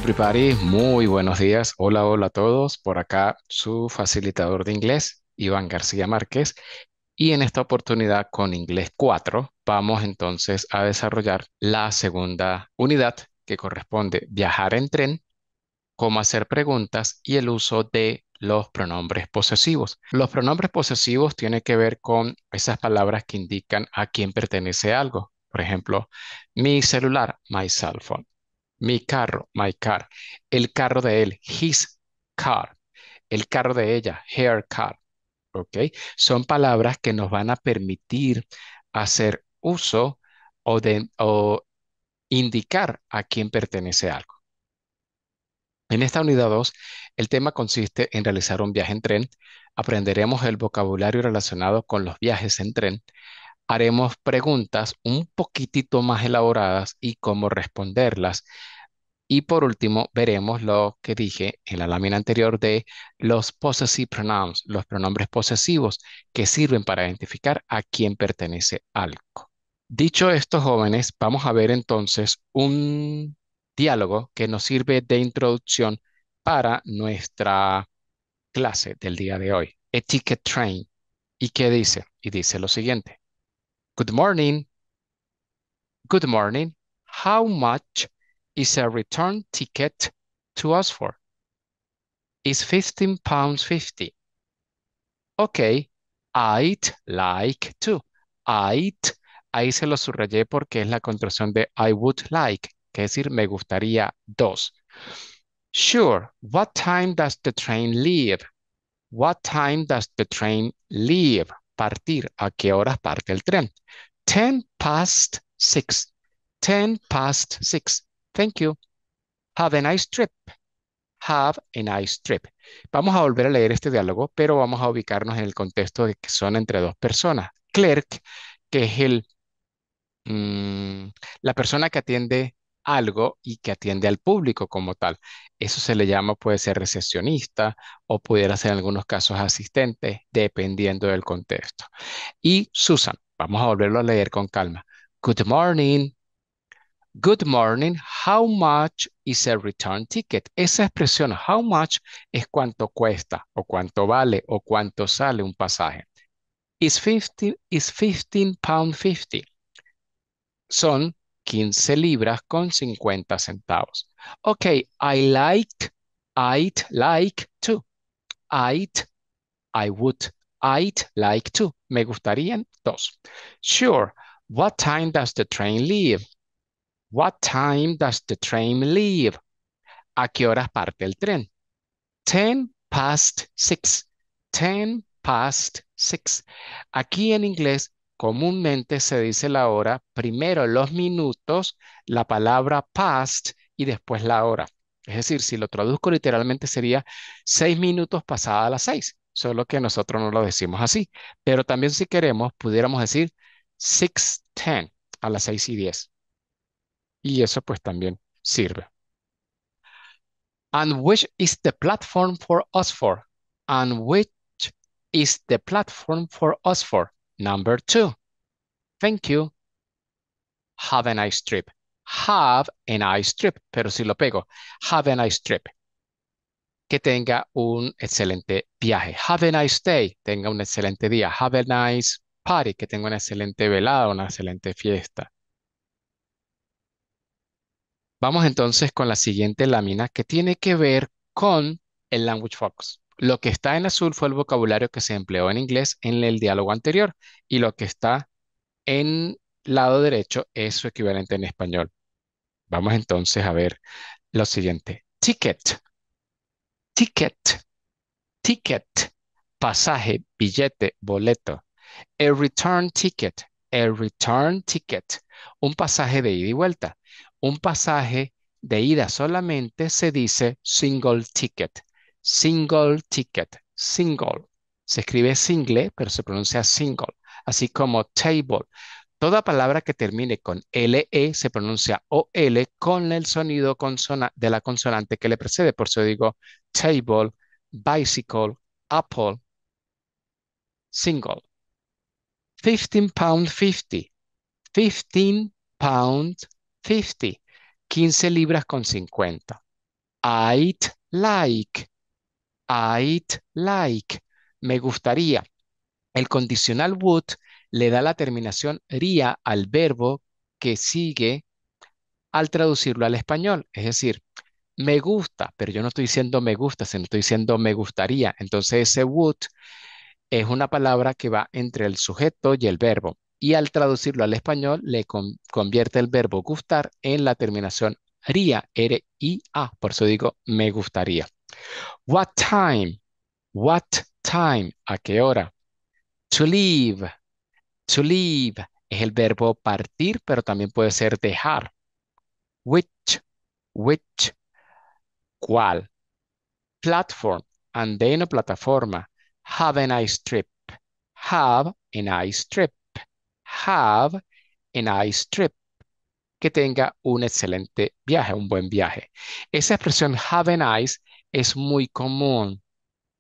everybody, muy buenos días. Hola, hola a todos. Por acá su facilitador de inglés, Iván García Márquez. Y en esta oportunidad con Inglés 4 vamos entonces a desarrollar la segunda unidad que corresponde viajar en tren, cómo hacer preguntas y el uso de los pronombres posesivos. Los pronombres posesivos tienen que ver con esas palabras que indican a quién pertenece algo. Por ejemplo, mi celular, my cell phone. Mi carro, my car. El carro de él, his car. El carro de ella, her car. ¿Ok? Son palabras que nos van a permitir hacer uso o indicar a quién pertenece algo. En esta unidad 2, el tema consiste en realizar un viaje en tren. Aprenderemos el vocabulario relacionado con los viajes en tren. Haremos preguntas un poquitito más elaboradas y cómo responderlas. Y por último, veremos lo que dije en la lámina anterior de los possessive pronouns, los pronombres posesivos que sirven para identificar a quién pertenece algo. Dicho esto, jóvenes, vamos a ver entonces un diálogo que nos sirve de introducción para nuestra clase del día de hoy. Etiquette Train. ¿Y qué dice? Y dice lo siguiente. Good morning. Good morning. How much is a return ticket to Oxford? It's £15 50. Okay, I'd like to. I'd, ahí se lo subrayé porque es la contracción de I would like, que es decir, me gustaría dos. Sure, what time does the train leave? What time does the train leave? Partir, ¿a qué horas parte el tren? 10 past 6. 10 past 6. Thank you. Have a nice trip. Have a nice trip. Vamos a volver a leer este diálogo, pero vamos a ubicarnos en el contexto de que son entre dos personas. Clerk, que es mm, la persona que atiende algo y que atiende al público como tal. Eso se le llama, puede ser recepcionista o pudiera ser en algunos casos asistente, dependiendo del contexto. Y Susan, vamos a volverlo a leer con calma. Good morning. Good morning. How much is a return ticket? Esa expresión, how much, es cuánto cuesta o cuánto vale o cuánto sale un pasaje. Is 15 pound 50. Son 15 libras con 50 centavos. Ok, I'd like to. I'd, I would, I'd like to. Me gustarían dos. Sure. What time does the train leave? What time does the train leave? ¿A qué horas parte el tren? 10 past 6. 10 past 6. Aquí en inglés comúnmente se dice la hora, primero los minutos, la palabra past y después la hora. Es decir, si lo traduzco literalmente sería 6 minutos pasada las 6, solo que nosotros no lo decimos así. Pero también si queremos, pudiéramos decir 6:10, a las 6:10. Y eso pues también sirve. And which is the platform for Oxford? And which is the platform for Oxford? Number 2. Thank you. Have a nice trip. Have a nice trip. Pero si lo pego, have a nice trip. Que tenga un excelente viaje. Have a nice day. Tenga un excelente día. Have a nice party. Que tenga una excelente velada, una excelente fiesta. Vamos entonces con la siguiente lámina que tiene que ver con el language focus. Lo que está en azul fue el vocabulario que se empleó en inglés en el diálogo anterior y lo que está en lado derecho es su equivalente en español. Vamos entonces a ver lo siguiente. Ticket, ticket, ticket, pasaje, billete, boleto. A return ticket, a return ticket, un pasaje de ida y vuelta. Un pasaje de ida solamente se dice single ticket, single ticket, single. Se escribe single, pero se pronuncia single, así como table. Toda palabra que termine con LE se pronuncia OL con el sonido de la consonante que le precede. Por eso digo table, bicycle, apple, single. 15 pound 50. 15 pound 50. 15 libras con 50. I'd like, I'd like. Me gustaría. El condicional would le da la terminación ría al verbo que sigue al traducirlo al español. Es decir, me gusta, pero yo no estoy diciendo me gusta, sino estoy diciendo me gustaría. Entonces ese would es una palabra que va entre el sujeto y el verbo. Y al traducirlo al español, convierte el verbo gustar en la terminación ría, R-I-A. Por eso digo me gustaría. What time? What time? ¿A qué hora? To leave. To leave es el verbo partir, pero también puede ser dejar. Which, which, ¿cuál? Platform, andén o plataforma. Have a nice trip. Have a nice trip. Have a nice trip. Que tenga un excelente viaje, un buen viaje. Esa expresión have a nice es muy común.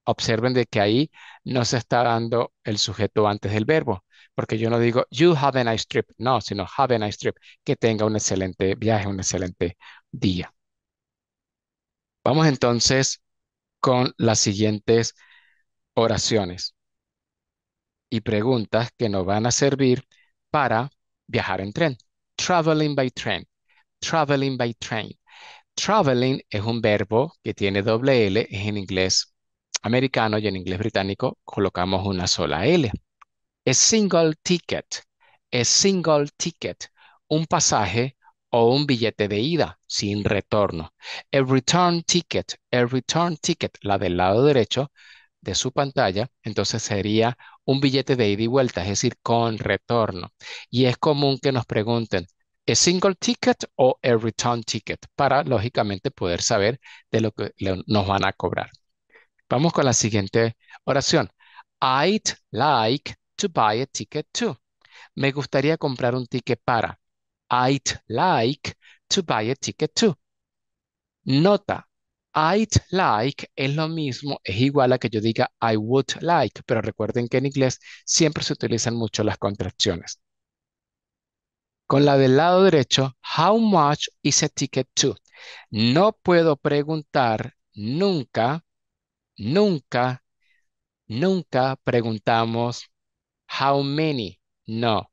Observen de que ahí no se está dando el sujeto antes del verbo, porque yo no digo you have a nice trip, no, sino have a nice trip, que tenga un excelente viaje, un excelente día. Vamos entonces con las siguientes oraciones y preguntas que nos van a servir para viajar en tren. Traveling by train. Traveling by train. Traveling es un verbo que tiene doble L, es en inglés americano y en inglés británico colocamos una sola L. A single ticket. A single ticket. Un pasaje o un billete de ida sin retorno. A return ticket. A return ticket. La del lado derecho de su pantalla, entonces sería un billete de ida y vuelta, es decir, con retorno. Y es común que nos pregunten, ¿a single ticket o a return ticket? Para, lógicamente, poder saber de lo que nos van a cobrar. Vamos con la siguiente oración. I'd like to buy a ticket too. Me gustaría comprar un ticket para. I'd like to buy a ticket too. Nota, I'd like es lo mismo, es igual a que yo diga I would like, pero recuerden que en inglés siempre se utilizan mucho las contracciones. Con la del lado derecho, how much is a ticket to? No puedo preguntar nunca, nunca, nunca preguntamos how many. No.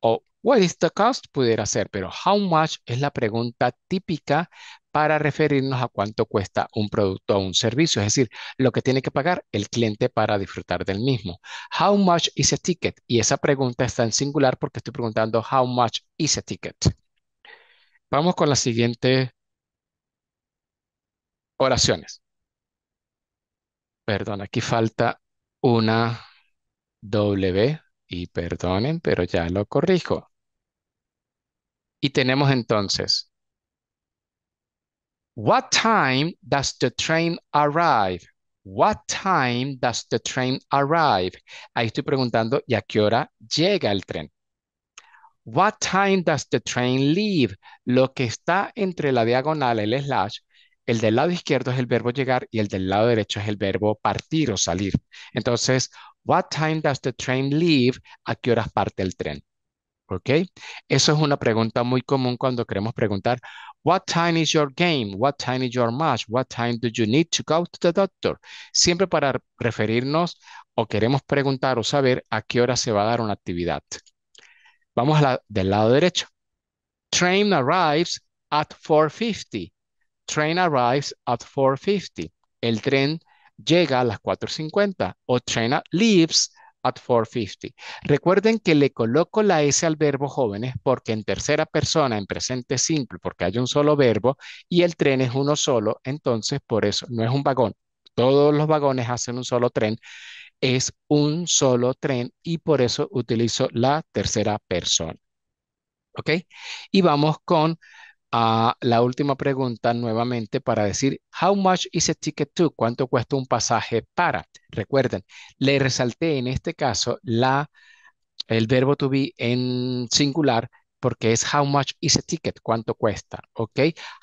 O what is the cost pudiera ser, pero how much es la pregunta típica para referirnos a cuánto cuesta un producto o un servicio, es decir, lo que tiene que pagar el cliente para disfrutar del mismo. How much is a ticket? Y esa pregunta está en singular porque estoy preguntando how much is a ticket. Vamos con las siguientes oraciones. Perdón, aquí falta una W y perdonen, pero ya lo corrijo. Y tenemos entonces what time does the train arrive? What time does the train arrive? Ahí estoy preguntando, ¿y a qué hora llega el tren? What time does the train leave? Lo que está entre la diagonal, el slash, el del lado izquierdo es el verbo llegar y el del lado derecho es el verbo partir o salir. Entonces, what time does the train leave? ¿A qué horas parte el tren? ¿Ok? Eso es una pregunta muy común cuando queremos preguntar, What time is your game? What time is your match? What time do you need to go to the doctor? Siempre para referirnos o queremos preguntar o saber a qué hora se va a dar una actividad. Vamos a del lado derecho. Train arrives at 4:50. Train arrives at 4:50. El tren llega a las 4:50 o train leaves at 4:50. Recuerden que le coloco la S al verbo jóvenes porque en tercera persona, en presente simple, porque hay un solo verbo y el tren es uno solo, entonces por eso no es un vagón. Todos los vagones hacen un solo tren, es un solo tren y por eso utilizo la tercera persona. ¿Ok? Y vamos con la última pregunta nuevamente para decir, how much is a ticket to? ¿Cuánto cuesta un pasaje para? Recuerden, le resalté en este caso el verbo to be en singular porque es how much is a ticket, cuánto cuesta, ¿ok?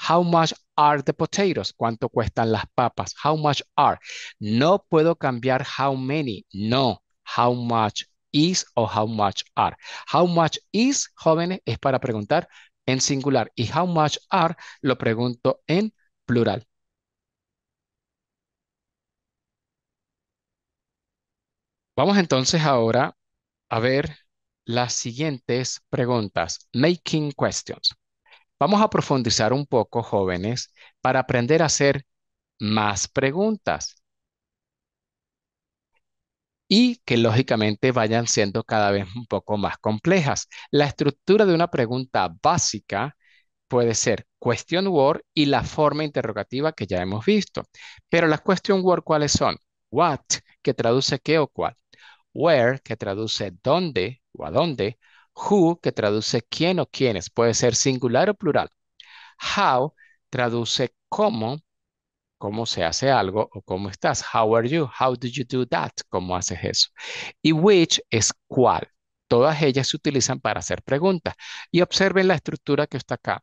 How much are the potatoes? ¿Cuánto cuestan las papas? How much are? No puedo cambiar how many, no. How much is o how much are. How much is, jóvenes, es para preguntar en singular y how much are lo pregunto en plural. Vamos entonces ahora a ver las siguientes preguntas. Making questions. Vamos a profundizar un poco, jóvenes, para aprender a hacer más preguntas y que lógicamente vayan siendo cada vez un poco más complejas. La estructura de una pregunta básica puede ser question word y la forma interrogativa que ya hemos visto. Pero las question word, ¿cuáles son? What, que traduce qué o cuál. Where, que traduce dónde o a dónde. Who, que traduce quién o quiénes. Puede ser singular o plural. How, traduce cómo se hace algo o cómo estás. How are you? How do you do that? ¿Cómo haces eso? Y which es cuál. Todas ellas se utilizan para hacer preguntas. Y observen la estructura que está acá.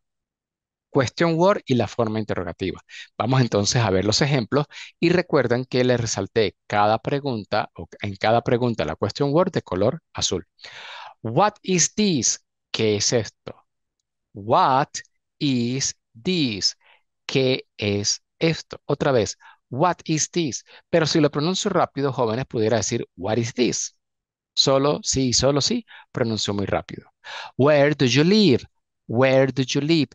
Question word y la forma interrogativa. Vamos entonces a ver los ejemplos y recuerden que les resalté cada pregunta o en cada pregunta la question word de color azul. What is this? ¿Qué es esto? What is this? ¿Qué es esto? Otra vez, what is this? Pero si lo pronuncio rápido, jóvenes, pudiera decir, what is this? Solo sí, pronuncio muy rápido. Where do you live? Where do you live?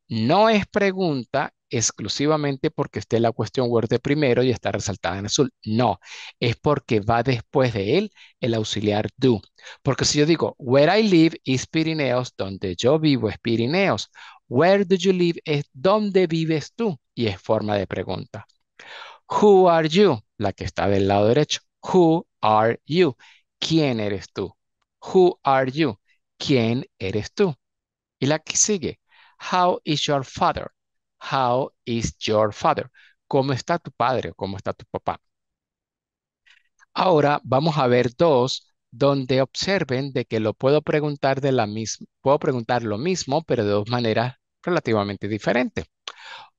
No es pregunta exclusivamente porque esté la cuestión word de primero y está resaltada en azul. No, es porque va después de él el auxiliar do. Porque si yo digo, where I live is Pirineos, donde yo vivo es Pirineos. Where do you live es donde vives tú y es forma de pregunta. Who are you? La que está del lado derecho. Who are you? ¿Quién eres tú? Who are you? ¿Quién eres tú? Y la que sigue. How is your father? How is your father? ¿Cómo está tu padre o cómo está tu papá? Ahora vamos a ver dos donde observen de que lo puedo preguntar de la misma, puedo preguntar lo mismo, pero de dos maneras relativamente diferentes.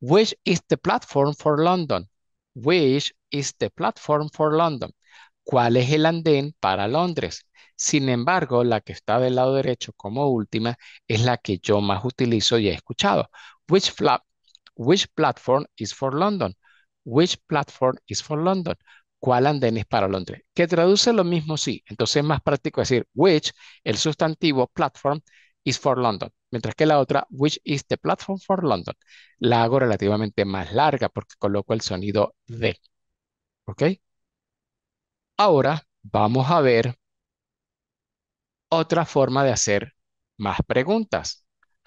Which is the platform for London? Which is the platform for London? ¿Cuál es el andén para Londres? Sin embargo, la que está del lado derecho como última es la que yo más utilizo y he escuchado. Which platform is for London? Which platform is for London? ¿Cuál andén es para Londres? Que traduce lo mismo, sí. Entonces es más práctico decir which, el sustantivo platform, is for London. Mientras que la otra, which is the platform for London, la hago relativamente más larga porque coloco el sonido de. ¿Ok? Ahora vamos a ver otra forma de hacer más preguntas.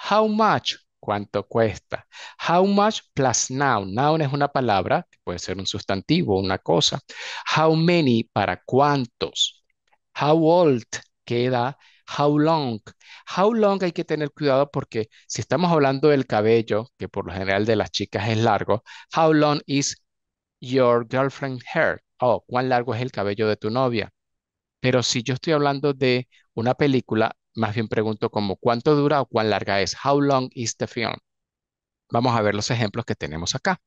How much? ¿Cuánto cuesta? How much plus noun. Noun es una palabra que puede ser un sustantivo, una cosa. How many? ¿Para cuántos? How old? ¿Qué edad? How long? How long hay que tener cuidado porque si estamos hablando del cabello, que por lo general de las chicas es largo, how long is your girlfriend hair? Oh, ¿cuán largo es el cabello de tu novia? Pero si yo estoy hablando de una película, más bien pregunto como cuánto dura o cuán larga es. How long is the film? Vamos a ver los ejemplos que tenemos acá.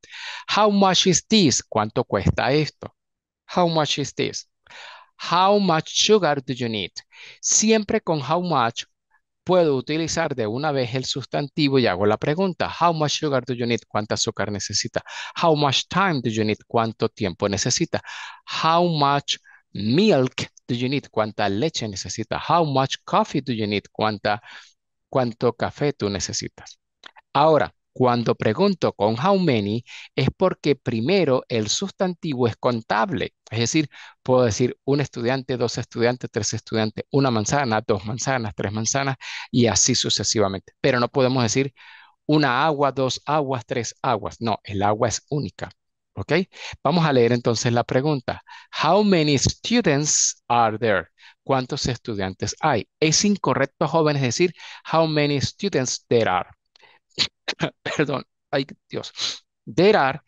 How much is this? ¿Cuánto cuesta esto? How much is this? How much sugar do you need? Siempre con how much puedo utilizar de una vez el sustantivo y hago la pregunta. How much sugar do you need? ¿Cuánta azúcar necesita? How much time do you need? ¿Cuánto tiempo necesita? How much milk do you need? ¿Cuánta leche necesita? How much coffee do you need? ¿Cuánto café tú necesitas? Ahora, cuando pregunto con how many, es porque primero el sustantivo es contable. Es decir, puedo decir un estudiante, dos estudiantes, tres estudiantes, una manzana, dos manzanas, tres manzanas y así sucesivamente. Pero no podemos decir una agua, dos aguas, tres aguas. No, el agua es única. ¿Ok? Vamos a leer entonces la pregunta. How many students are there? ¿Cuántos estudiantes hay? Es incorrecto, jóvenes, decir how many students there are. Perdón, ay Dios. There are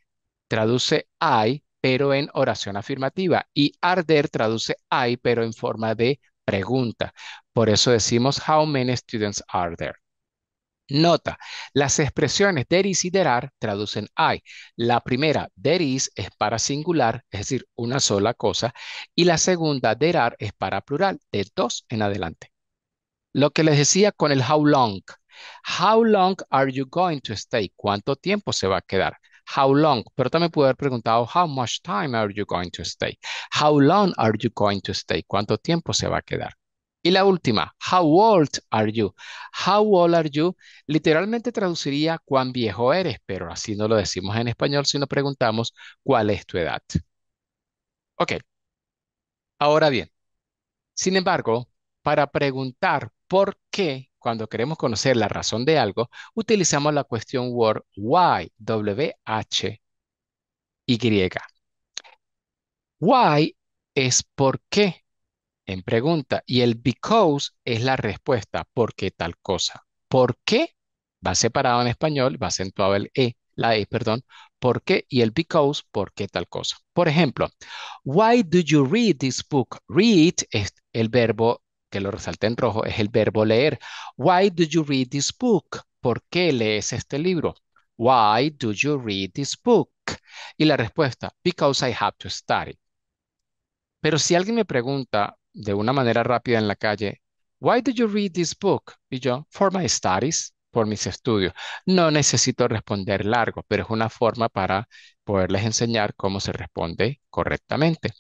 traduce hay, pero en oración afirmativa. Y are there traduce hay, pero en forma de pregunta. Por eso decimos how many students are there. Nota, las expresiones there is y there are traducen hay. La primera, there is, es para singular, es decir, una sola cosa. Y la segunda, there are, es para plural, de dos en adelante. Lo que les decía con el how long. How long are you going to stay? ¿Cuánto tiempo se va a quedar? how long, pero también puedo haber preguntado, how much time are you going to stay? How long are you going to stay? ¿Cuánto tiempo se va a quedar? Y la última, how old are you? How old are you? Literalmente traduciría cuán viejo eres, pero así no lo decimos en español, sino preguntamos cuál es tu edad. Ok, ahora bien, sin embargo, para preguntar por qué, cuando queremos conocer la razón de algo, utilizamos la cuestión word why, W-H-Y. Why es por qué en pregunta y el because es la respuesta, ¿por qué tal cosa? ¿Por qué? Va separado en español, va acentuado la E, perdón. ¿Por qué? Y el because, ¿por qué tal cosa? Por ejemplo, why do you read this book? Read es el verbo que lo resalta en rojo, es el verbo leer. Why do you read this book? ¿Por qué lees este libro? Why do you read this book? Y la respuesta, because I have to study. Pero si alguien me pregunta de una manera rápida en la calle, Why do you read this book? Y yo, for my studies, por mis estudios. No necesito responder largo, pero es una forma para poderles enseñar cómo se responde correctamente.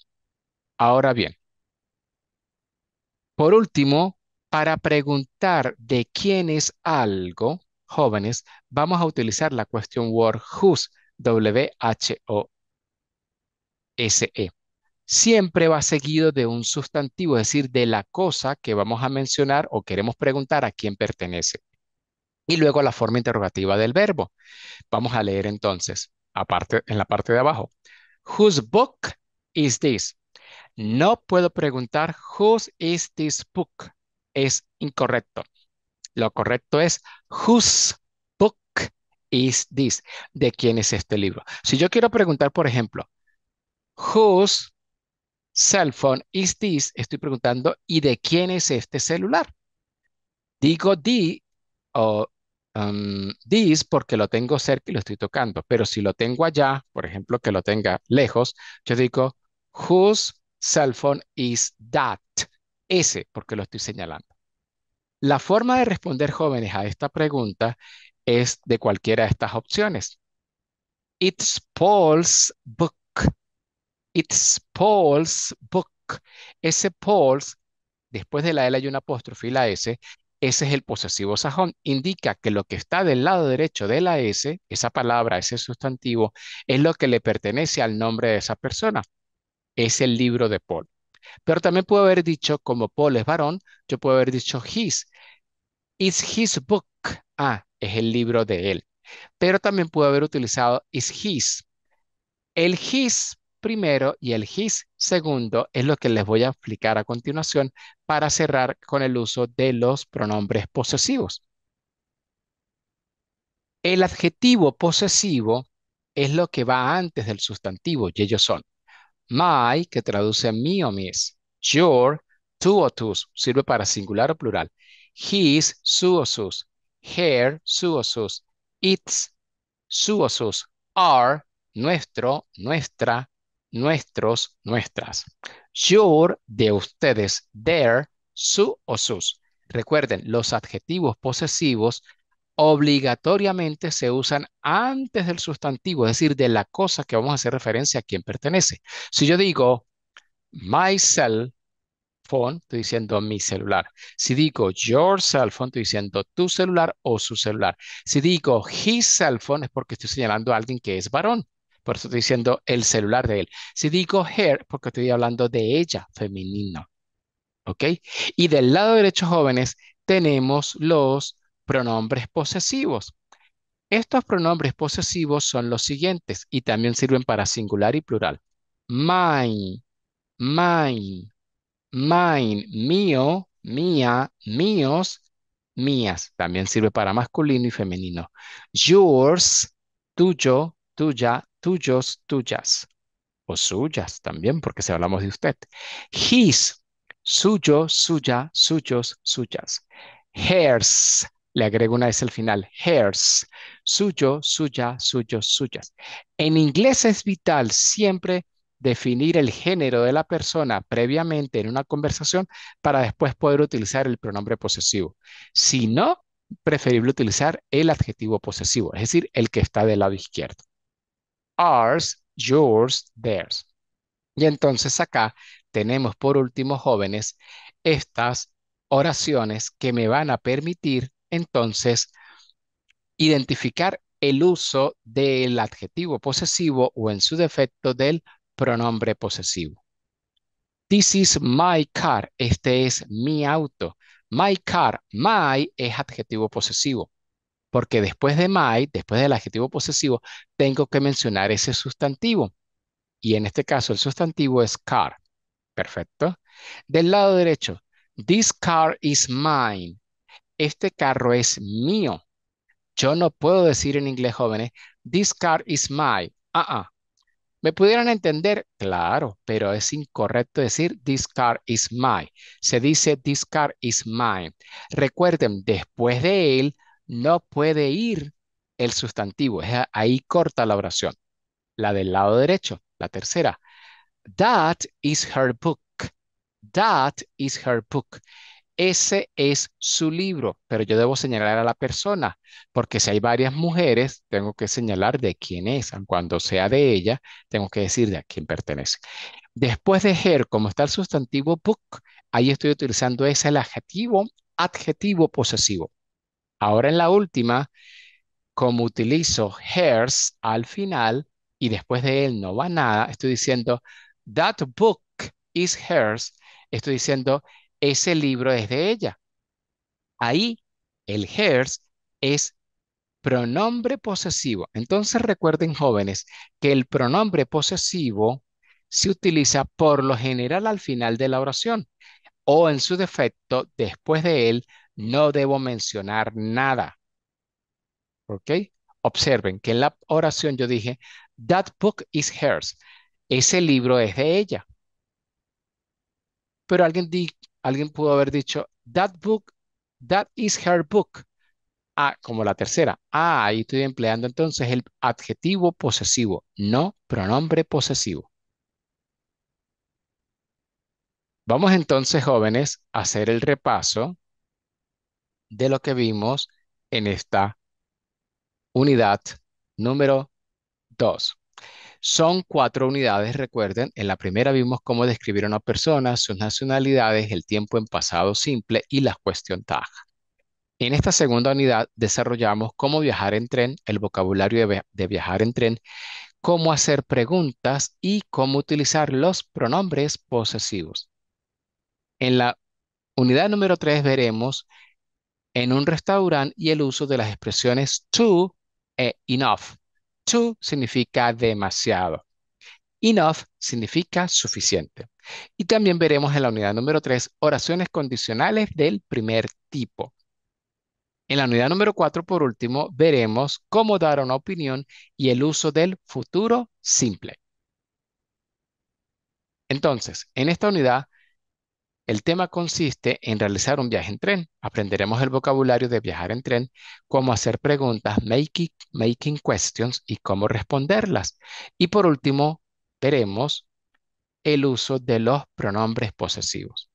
Ahora bien, por último, para preguntar de quién es algo, jóvenes, vamos a utilizar la cuestión word whose, W-H-O-S-E. Siempre va seguido de un sustantivo, es decir, de la cosa que vamos a mencionar o queremos preguntar a quién pertenece. Y luego la forma interrogativa del verbo. Vamos a leer entonces, aparte, en la parte de abajo. Whose book is this? No puedo preguntar whose is this book. Es incorrecto. Lo correcto es whose book is this? ¿De quién es este libro? Si yo quiero preguntar, por ejemplo, whose cell phone is this? Estoy preguntando, ¿y de quién es este celular? Digo o this porque lo tengo cerca y lo estoy tocando, pero si lo tengo allá, por ejemplo, que lo tenga lejos, yo digo, whose cell phone is that? Ese, porque lo estoy señalando. La forma de responder, jóvenes, a esta pregunta es de cualquiera de estas opciones. It's Paul's book. It's Paul's book. Ese Paul's, después de la L hay una apóstrofe y la S, ese es el posesivo sajón. Indica que lo que está del lado derecho de la S, esa palabra, ese sustantivo, es lo que le pertenece al nombre de esa persona. Es el libro de Paul. Pero también puedo haber dicho, como Paul es varón, yo puedo haber dicho his. It's his book. Ah, es el libro de él. Pero también puedo haber utilizado is his. El his primero y el his segundo es lo que les voy a explicar a continuación para cerrar con el uso de los pronombres posesivos. El adjetivo posesivo es lo que va antes del sustantivo y ellos son my, que traduce mi o mis, your, tu o tus, sirve para singular o plural, his, su o sus, her, su o sus, its, su o sus, are, nuestro, nuestra, nuestros, nuestras. Your, de ustedes, their, su o sus. Recuerden, los adjetivos posesivos obligatoriamente se usan antes del sustantivo, es decir, de la cosa que vamos a hacer referencia a quién pertenece. Si yo digo my cell phone, estoy diciendo mi celular. Si digo your cell phone, estoy diciendo tu celular o su celular. Si digo his cell phone, es porque estoy señalando a alguien que es varón. Por eso estoy diciendo el celular de él. Si digo her, porque estoy hablando de ella, femenino. ¿Ok? Y del lado derecho, jóvenes, tenemos los pronombres posesivos. Estos pronombres posesivos son los siguientes y también sirven para singular y plural. Mine, mine, mine, mío, mía, míos, mías. También sirve para masculino y femenino. Yours, tuyo, tuya, tuyos, tuyas. O suyas también, porque si hablamos de usted. His, suyo, suya, suyos, suyas. Hers, le agrego una vez al final. Hers, suyo, suya, suyos, suyas. En inglés es vital siempre definir el género de la persona previamente en una conversación para después poder utilizar el pronombre posesivo. Si no, preferible utilizar el adjetivo posesivo, es decir, el que está del lado izquierdo. ours, yours, theirs. Y entonces acá tenemos por último, jóvenes, estas oraciones que me van a permitir entonces identificar el uso del adjetivo posesivo o en su defecto del pronombre posesivo. This is my car. Este es mi auto. My car. My es adjetivo posesivo, porque después de my, después del adjetivo posesivo, tengo que mencionar ese sustantivo. Y en este caso el sustantivo es car. Perfecto. Del lado derecho, this car is mine. Este carro es mío. Yo no puedo decir en inglés, jóvenes, this car is mine. ¿Me pudieran entender? Claro, pero es incorrecto decir this car is mine. Se dice this car is mine. Recuerden, después de él no puede ir el sustantivo. Ahí corta la oración. La del lado derecho, la tercera. That is her book. That is her book. Ese es su libro, pero yo debo señalar a la persona, porque si hay varias mujeres, tengo que señalar de quién es. Cuando sea de ella, tengo que decir de a quién pertenece. Después de her, como está el sustantivo book, ahí estoy utilizando ese el adjetivo posesivo. Ahora en la última, como utilizo hers al final y después de él no va nada, estoy diciendo that book is hers. Estoy diciendo ese libro es de ella. Ahí el hers es pronombre posesivo. Entonces recuerden, jóvenes, que el pronombre posesivo se utiliza por lo general al final de la oración o en su defecto, después de él, no debo mencionar nada. ¿Ok? Observen que en la oración yo dije, that book is hers. Ese libro es de ella. Pero alguien pudo haber dicho, that book, that is her book. Como la tercera. Ahí estoy empleando entonces el adjetivo posesivo, no pronombre posesivo. Vamos entonces, jóvenes, a hacer el repaso de lo que vimos en esta unidad número 2. Son 4 unidades, recuerden. En la primera vimos cómo describir a una persona, sus nacionalidades, el tiempo en pasado simple y la cuestión tag. En esta segunda unidad desarrollamos cómo viajar en tren, el vocabulario de viajar en tren, cómo hacer preguntas y cómo utilizar los pronombres posesivos. En la unidad número 3 veremos en un restaurante y el uso de las expresiones to e enough. To significa demasiado. Enough significa suficiente. Y también veremos en la unidad número 3 oraciones condicionales del primer tipo. En la unidad número 4, por último, veremos cómo dar una opinión y el uso del futuro simple. Entonces, en esta unidad, el tema consiste en realizar un viaje en tren. Aprenderemos el vocabulario de viajar en tren, cómo hacer preguntas, making questions y cómo responderlas. Y por último, veremos el uso de los pronombres posesivos.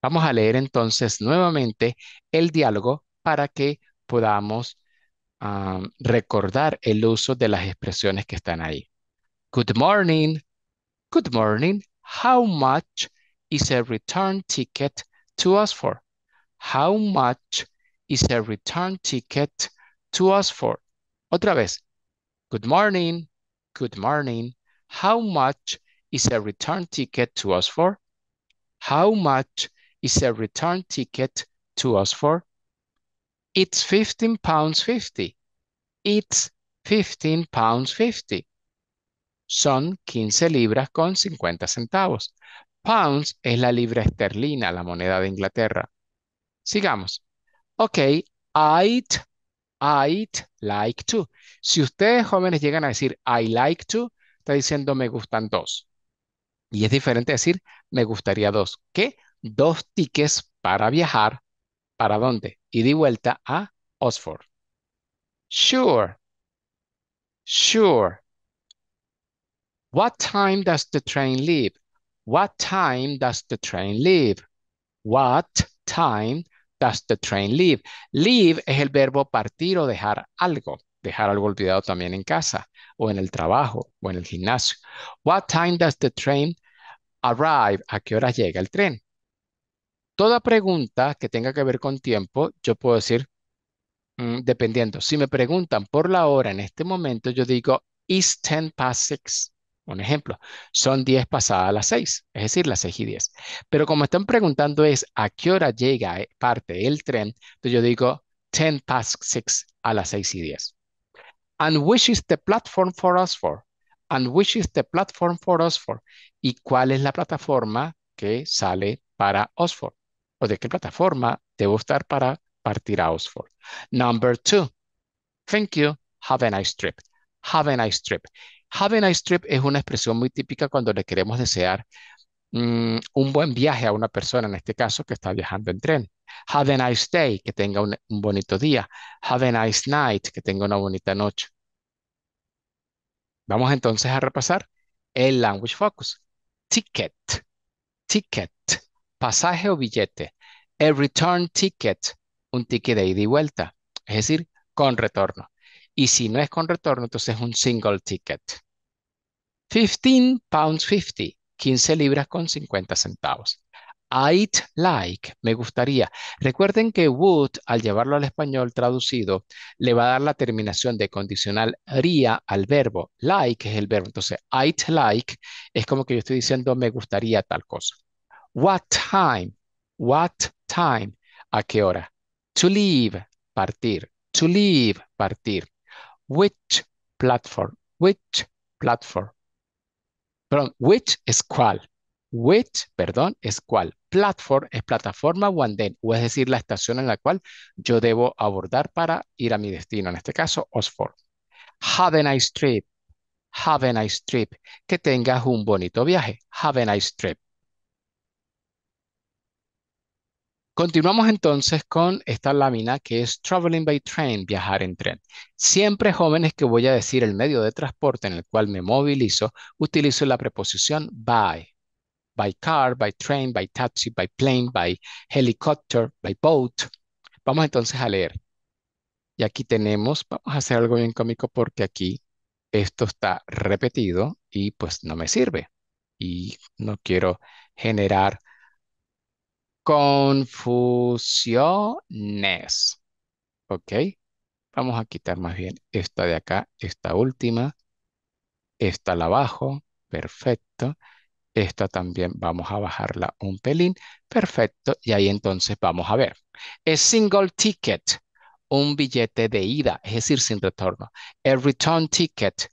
Vamos a leer entonces nuevamente el diálogo para que podamos recordar el uso de las expresiones que están ahí. Good morning. Good morning. How much is a return ticket to us for? How much is a return ticket to us for? Otra vez. Good morning. Good morning. How much is a return ticket to us for? How much is a return ticket to us for? It's £15.50. It's £15.50. Son 15 libras con 50 centavos. Pounds es la libra esterlina, la moneda de Inglaterra. Sigamos. Ok, I'd like to. Si ustedes jóvenes llegan a decir I like to, está diciendo me gustan dos. Y es diferente decir me gustaría dos. ¿Qué? 2 tickets para viajar. ¿Para dónde? Y de vuelta a Oxford. Sure, sure. What time does the train leave? What time does the train leave? What time does the train leave? Leave es el verbo partir o dejar algo. dejar algo olvidado también en casa o en el trabajo o en el gimnasio. What time does the train arrive? ¿A qué hora llega el tren? Toda pregunta que tenga que ver con tiempo, yo puedo decir, dependiendo. Si me preguntan por la hora en este momento, yo digo, it's 10 past 6. Un ejemplo, son 10 pasadas las 6, es decir, las 6:10. Pero como están preguntando es a qué hora llega parte el tren, entonces yo digo 10 past 6 a las 6:10. And which is the platform for us for? And which is the platform for us for? ¿Y cuál es la plataforma que sale para Oxford? ¿O de qué plataforma debo estar para partir a Oxford? Number two, thank you, have a nice trip. Have a nice trip. Have a nice trip es una expresión muy típica cuando le queremos desear un buen viaje a una persona, en este caso, que está viajando en tren. Have a nice day, que tenga un bonito día. Have a nice night, que tenga una bonita noche. Vamos entonces a repasar el language focus. Ticket, ticket, pasaje o billete. A return ticket, un ticket de ida y vuelta, es decir, con retorno. Y si no es con retorno, entonces es un single ticket. 15 pounds 50, 15 libras con 50 centavos. I'd like, me gustaría. Recuerden que would, al llevarlo al español traducido, le va a dar la terminación de condicional haría al verbo. Like es el verbo. Entonces, I'd like es como que yo estoy diciendo me gustaría tal cosa. What time? What time? ¿A qué hora? To leave, partir. To leave, partir. Which platform? Which platform? Perdón, which es cuál. Which, perdón, es cuál. Platform es plataforma o andén, o es decir, la estación en la cual yo debo abordar para ir a mi destino, en este caso, Oxford. Have a nice trip. Have a nice trip. Que tengas un bonito viaje. Have a nice trip. Continuamos entonces con esta lámina que es traveling by train, viajar en tren. Siempre, jóvenes, que voy a decir el medio de transporte en el cual me movilizo, utilizo la preposición by car, by train, by taxi, by plane, by helicopter, by boat. Vamos entonces a leer. Y aquí tenemos, vamos a hacer algo bien cómico porque aquí esto está repetido y pues no me sirve. Y no quiero generar confusiones. ¿Ok? Vamos a quitar más bien esta de acá, esta última, esta la bajo. Perfecto. Esta también vamos a bajarla un pelín. Perfecto. Y ahí entonces vamos a ver. Es single ticket, un billete de ida, es decir, sin retorno. A return ticket,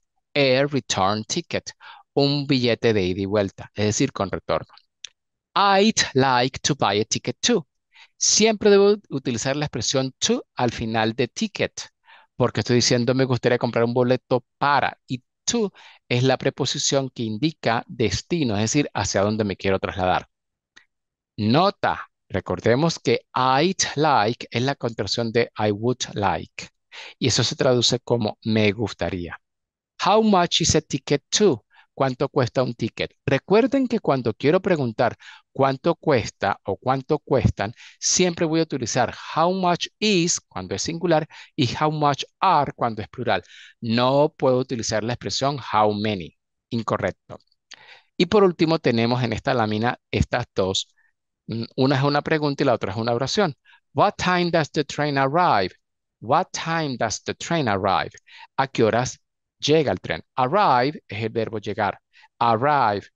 un billete de ida y vuelta, es decir, con retorno. I'd like to buy a ticket too. Siempre debo utilizar la expresión to al final de ticket, porque estoy diciendo me gustaría comprar un boleto para, y to es la preposición que indica destino, es decir, hacia dónde me quiero trasladar. Nota, recordemos que I'd like es la contracción de I would like, y eso se traduce como me gustaría. How much is a ticket to? ¿Cuánto cuesta un ticket? Recuerden que cuando quiero preguntar cuánto cuesta o cuánto cuestan, siempre voy a utilizar how much is cuando es singular y how much are cuando es plural. No puedo utilizar la expresión how many. Incorrecto. Y por último tenemos en esta lámina estas dos. Una es una pregunta y la otra es una oración. What time does the train arrive? What time does the train arrive? ¿A qué horas llega el tren? Arrive es el verbo llegar. Arrive.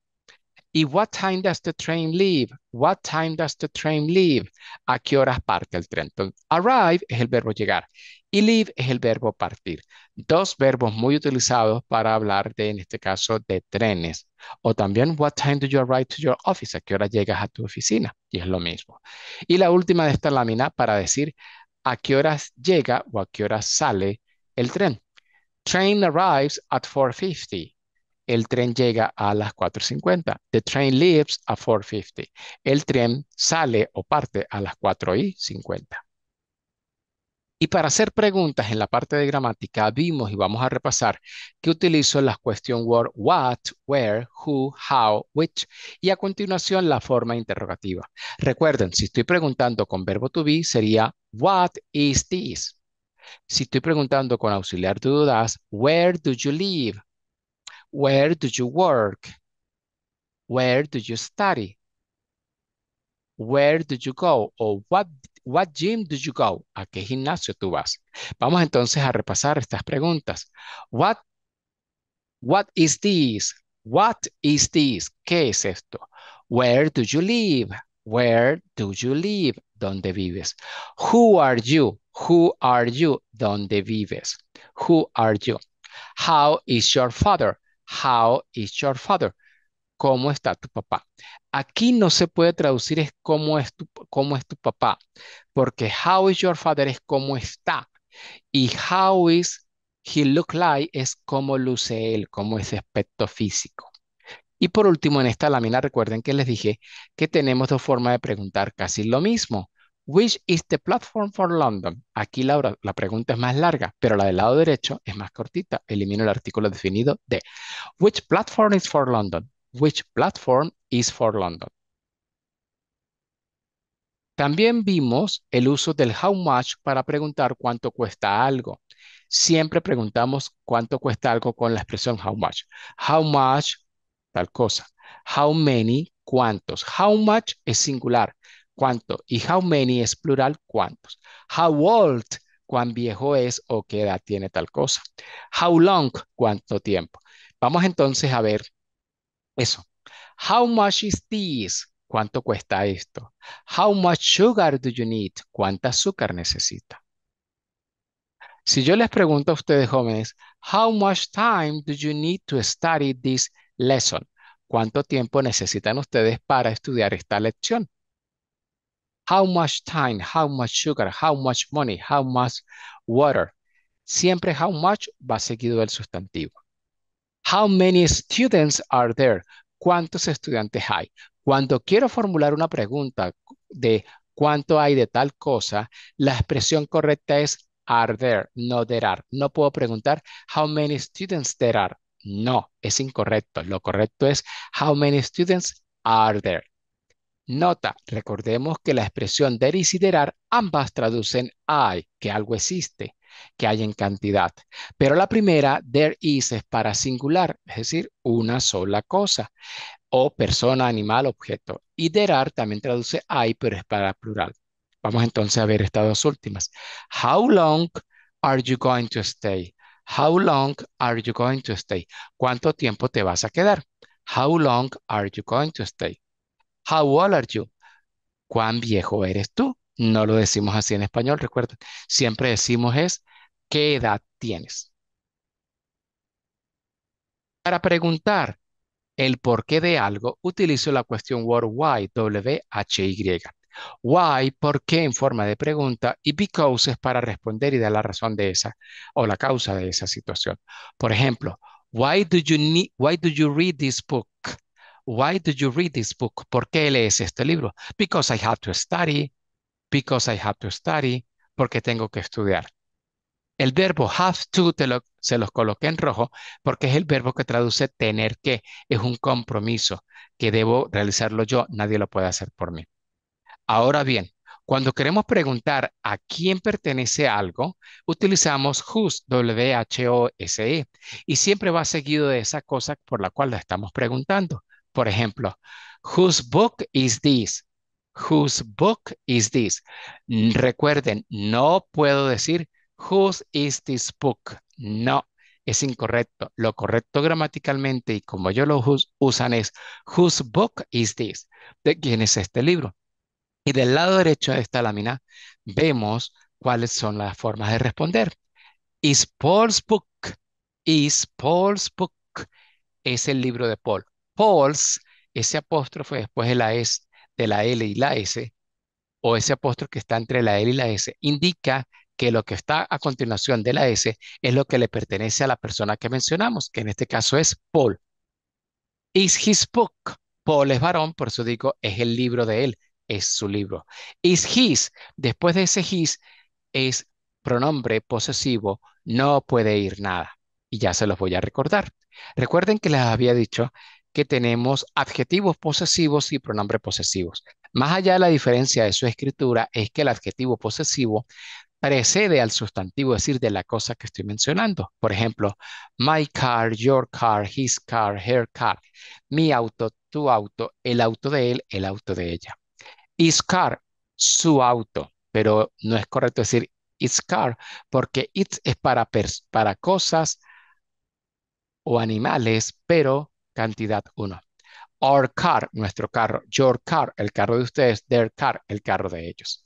¿Y what time does the train leave? What time does the train leave? ¿A qué horas parte el tren? Entonces, arrive es el verbo llegar y leave es el verbo partir. Dos verbos muy utilizados para hablar de, en este caso, de trenes. O también, what time do you arrive to your office? ¿A qué hora llegas a tu oficina? Y es lo mismo. Y la última de esta lámina para decir a qué horas llega o a qué horas sale el tren. Train arrives at 4:50. El tren llega a las 4:50. The train leaves at 4:50. El tren sale o parte a las 4:50. Y para hacer preguntas en la parte de gramática, vimos y vamos a repasar que utilizo las question word what, where, who, how, which y a continuación la forma interrogativa. Recuerden, si estoy preguntando con verbo to be, sería what is this? Si estoy preguntando con auxiliar de dudas, where do you live? Where do you work? Where do you study? Where do you go? O what gym do you go? ¿A qué gimnasio tú vas? Vamos entonces a repasar estas preguntas. What, what is this? What is this? ¿Qué es esto? Where do you live? Where do you live? ¿Dónde vives? Who are you? Who are you? ¿Dónde vives? Who are you? How is your father? How is your father? ¿Cómo está tu papá? Aquí no se puede traducir es cómo es tu papá, porque how is your father es cómo está y how is he look like es cómo luce él, cómo es su aspecto físico. Y por último, en esta lámina, recuerden que les dije que tenemos dos formas de preguntar casi lo mismo. Which is the platform for London? Aquí la pregunta es más larga, pero la del lado derecho es más cortita. Elimino el artículo definido de Which platform is for London? Which platform is for London? También vimos el uso del how much para preguntar cuánto cuesta algo. Siempre preguntamos cuánto cuesta algo con la expresión how much. How much, tal cosa. How many, cuántos. How much es singular, cuánto. Y how many es plural, cuántos. How old, cuán viejo es o qué edad tiene tal cosa. How long, cuánto tiempo. Vamos entonces a ver eso. How much is this? ¿Cuánto cuesta esto? How much sugar do you need? ¿Cuánta azúcar necesita? Si yo les pregunto a ustedes jóvenes, how much time do you need to study this lesson? ¿Cuánto tiempo necesitan ustedes para estudiar esta lección? How much time, how much sugar, how much money, how much water. Siempre how much va seguido del sustantivo. How many students are there? ¿Cuántos estudiantes hay? Cuando quiero formular una pregunta de cuánto hay de tal cosa, la expresión correcta es are there, no there are. No puedo preguntar how many students there are. No, es incorrecto. Lo correcto es how many students are there. Nota, recordemos que la expresión there is y there are ambas traducen hay, que algo existe, que hay en cantidad. Pero la primera, there is, es para singular, es decir, una sola cosa, o persona, animal, objeto. Y there are también traduce hay, pero es para plural. Vamos entonces a ver estas dos últimas. How long are you going to stay? How long are you going to stay? ¿Cuánto tiempo te vas a quedar? How long are you going to stay? How old are you? ¿Cuán viejo eres tú? No lo decimos así en español, recuerda. Siempre decimos es, ¿qué edad tienes? Para preguntar el porqué de algo, utilizo la cuestión word why, W-H-Y. Why, ¿por qué? En forma de pregunta y because es para responder y dar la razón de esa o la causa de esa situación. Por ejemplo, why do you read this book? Why do you read this book? ¿Por qué lees este libro? Because I have to study. Because I have to study, porque tengo que estudiar. El verbo have to se los coloqué en rojo porque es el verbo que traduce tener que. Es un compromiso que debo realizarlo yo, nadie lo puede hacer por mí. Ahora bien, cuando queremos preguntar a quién pertenece algo, utilizamos whose, W-H-O-S-E, y siempre va seguido de esa cosa por la cual la estamos preguntando. Por ejemplo, whose book is this? Whose book is this? Recuerden, no puedo decir whose is this book. No, es incorrecto. Lo correcto gramaticalmente y como yo lo usan es whose book is this? ¿De quién es este libro? Y del lado derecho de esta lámina vemos cuáles son las formas de responder. Is Paul's book? Is Paul's book? Es el libro de Paul. Paul's, ese apóstrofe después de la S, de la L y la S, o ese apóstrofe que está entre la L y la S, indica que lo que está a continuación de la S es lo que le pertenece a la persona que mencionamos, que en este caso es Paul. Is his book. Paul es varón, por eso digo, es el libro de él, es su libro. Is his. Después de ese his es pronombre posesivo, no puede ir nada. Y ya se los voy a recordar. Recuerden que les había dicho que tenemos adjetivos posesivos y pronombres posesivos. Más allá de la diferencia de su escritura es que el adjetivo posesivo precede al sustantivo, es decir, de la cosa que estoy mencionando. Por ejemplo, my car, your car, his car, her car. Mi auto, tu auto, el auto de él, el auto de ella. His car, su auto. Pero no es correcto decir his car, porque it es para cosas o animales, pero cantidad uno. Our car, nuestro carro. Your car, el carro de ustedes. Their car, el carro de ellos.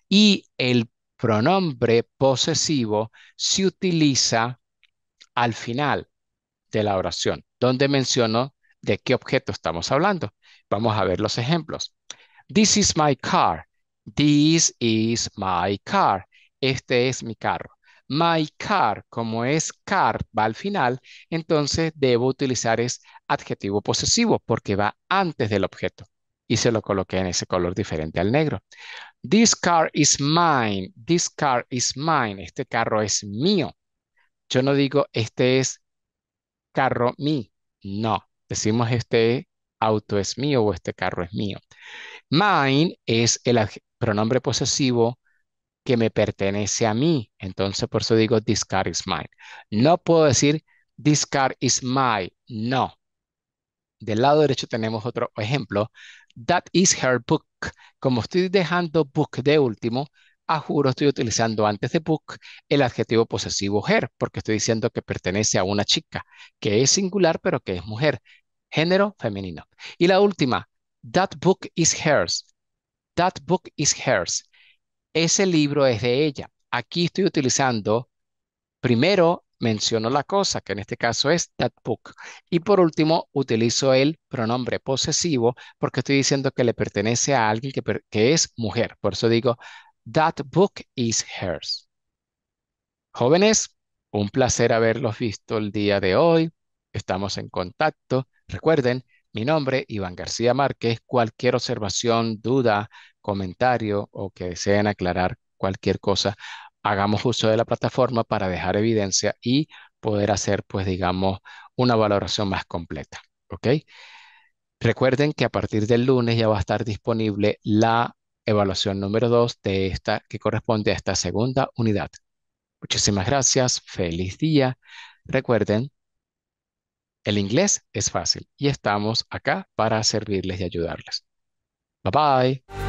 Y el pronombre posesivo se utiliza al final de la oración, donde menciono de qué objeto estamos hablando. Vamos a ver los ejemplos. This is my car. This is my car. Este es mi carro. My car, como es car, va al final, entonces debo utilizar es adjetivo posesivo porque va antes del objeto. Y se lo coloqué en ese color diferente al negro. This car is mine. This car is mine. Este carro es mío. Yo no digo este es carro mío. No, decimos este auto es mío o este carro es mío. Mine es el pronombre posesivo que me pertenece a mí. Entonces, por eso digo, this car is mine. No puedo decir, this car is mine. No. Del lado derecho tenemos otro ejemplo. That is her book. Como estoy dejando book de último, a juro estoy utilizando antes de book el adjetivo posesivo her, porque estoy diciendo que pertenece a una chica, que es singular, pero que es mujer. Género femenino. Y la última, that book is hers. That book is hers. Ese libro es de ella. Aquí estoy utilizando, primero menciono la cosa, que en este caso es that book. Y por último, utilizo el pronombre posesivo porque estoy diciendo que le pertenece a alguien que es mujer. Por eso digo, that book is hers. Jóvenes, un placer haberlos visto el día de hoy. Estamos en contacto. Recuerden, mi nombre, Iván García Márquez. Cualquier observación, duda, comentario o que deseen aclarar cualquier cosa, hagamos uso de la plataforma para dejar evidencia y poder hacer, pues, digamos, una valoración más completa. ¿Ok? Recuerden que a partir del lunes ya va a estar disponible la evaluación número 2 de esta que corresponde a esta segunda unidad. Muchísimas gracias, feliz día. Recuerden, el inglés es fácil y estamos acá para servirles y ayudarles. Bye bye.